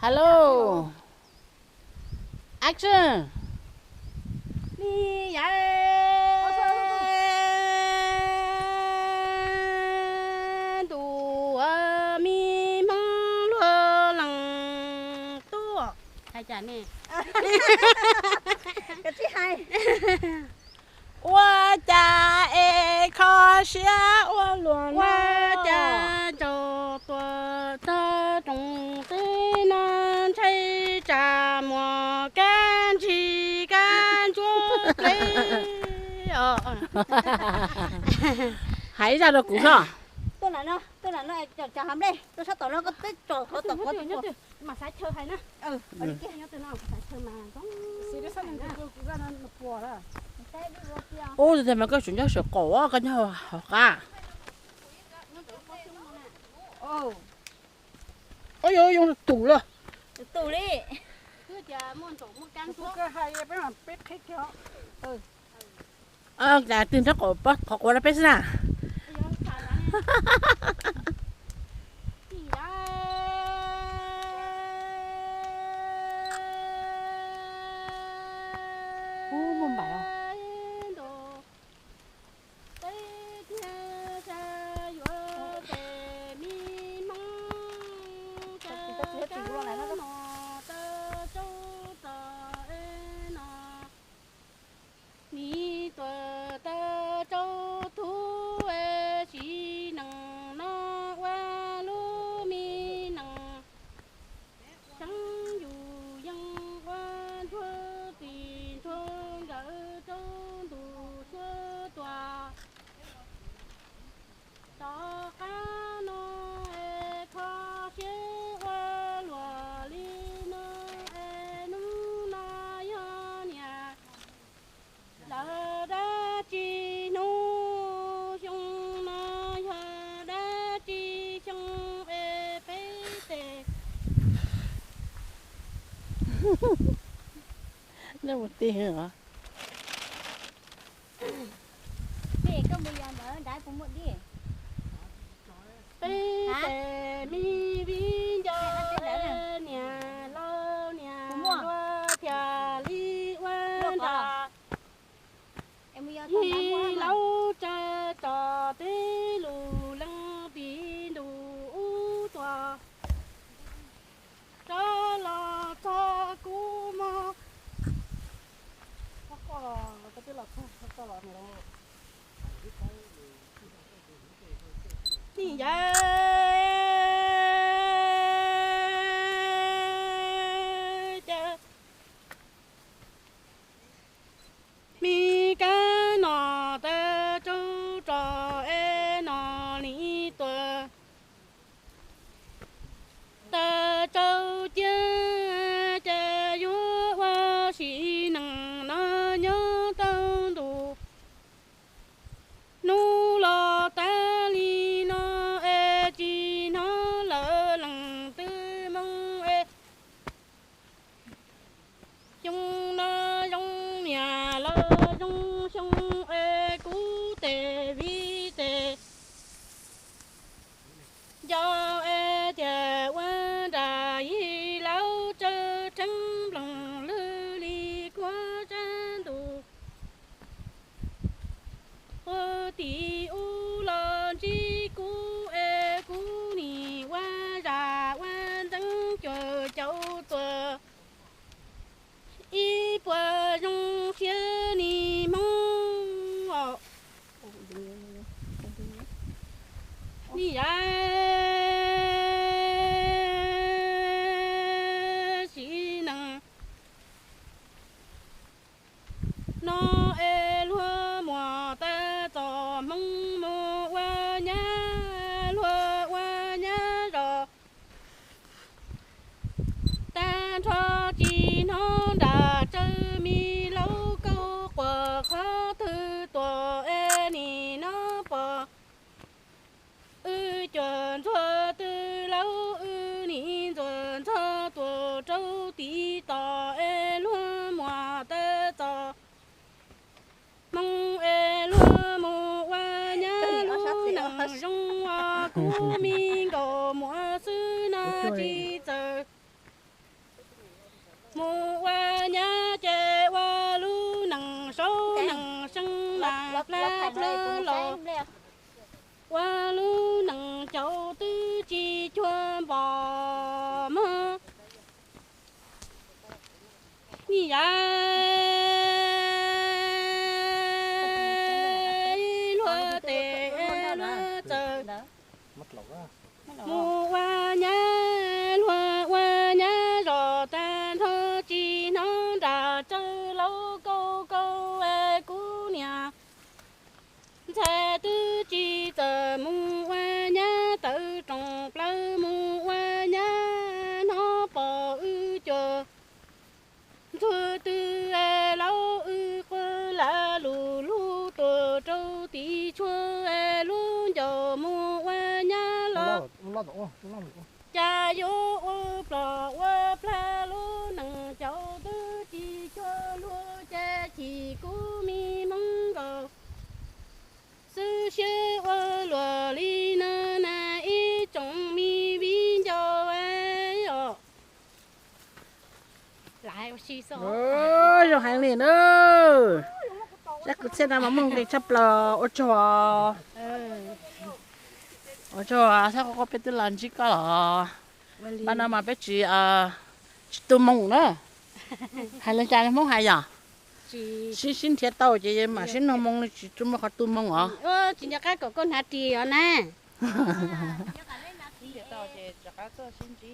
Hello. Action. Mi ya. Mi mong lo lăng tua. Hai chả nè. Cái thứ hai. 我家爱靠下我乱我家就多的种子能吹着莫干去干做累哦，还ra được củ sao? Tôi là nó chào hầm đây. Tôi sắp tổ nó có tích trò có tổ có Mà sai chơi hay nè. ở đây kia. Nhớ từ nào sai chơi mà có. Xí đó sao mình cứ ra nó bùa đó. Ô thì mà cái chuyện đó sợ cổ á cái nhau học à. Ồ, Ôi ôi dùng tủ rồi. tủ đi. Cứ chờ muốn tủ muốn căng Cứ cái hay bé mà biết thích cho. là tin chắc cổ bắt có qua là biết nè. Ô mồm bài không? Nó một tiền hả? Đi có bây giờ mở đá cũng một đi. Tê mi vi cho nhà lo nhà lo thia li quan đà Em bây giờ tao nắm hi quá mà. lâu cha trò tê lù lăng bi đủ tòa cho lo cho cú mò Cái thứ là không có lọt này đâu. đi ra mi cái nọ ta châu trò e nọ lý tờ ta châu chia cha yo wa si nang na nhớ tao đủ nu lo ta li no e chi nó lỡ lằng tư mong e trong nó trong nhà lo trong sông e cú tề vi tề do e chè qua đà y lão chơ trắng lòng lư li qua trang tù ô tì u lo chi cú e cú nì qua ra qua trắng chờ cháu tờ y bờ rong phía nì mong đi ra chỉ năng nó e lúa mùa ta tò mong mùa qua nhá lúa qua nhá rồi ta cho chi nó đã chơi mi lâu câu quả khó thư tòa e nì nó bò ư chờ mình có mua sư na chi giờ mua qua nhà trẻ qua lu nằng sâu nằng sưng là lát lơ lò qua lu nằng châu tư chi chuan bò mơ mi lúa tê lúa chờ mua qua nhà rồi tan thơ chi nó đã chơi lâu câu câu cú nhà xe tư chi giờ mua qua nhà tự trồng lâu mua qua nhà nó bỏ ư chờ thưa tư lâu ư quơ là lù lù tờ trâu tí chua luôn giờ mua qua nhà lo cha yo ô plà lu nằng cháu tư chi cho lúa cha chỉ cú mi mong cầu sư sư ô lúa li na na y trồng mi vi cho ai yo lại xí số ôi rồi hàng liền ơi chắc cứ xem nào mà mong cái chấp là ô trò sao có biết làm gì cả là ban nào mà biết chỉ tôi mong nữa hay là cha mong hay à xin thiệt tao chị mà xin nó mong chỉ chúng mà có tôi mong à chỉ nhà cái của con hạt trì ở nè thiệt tao chị chắc có xin chị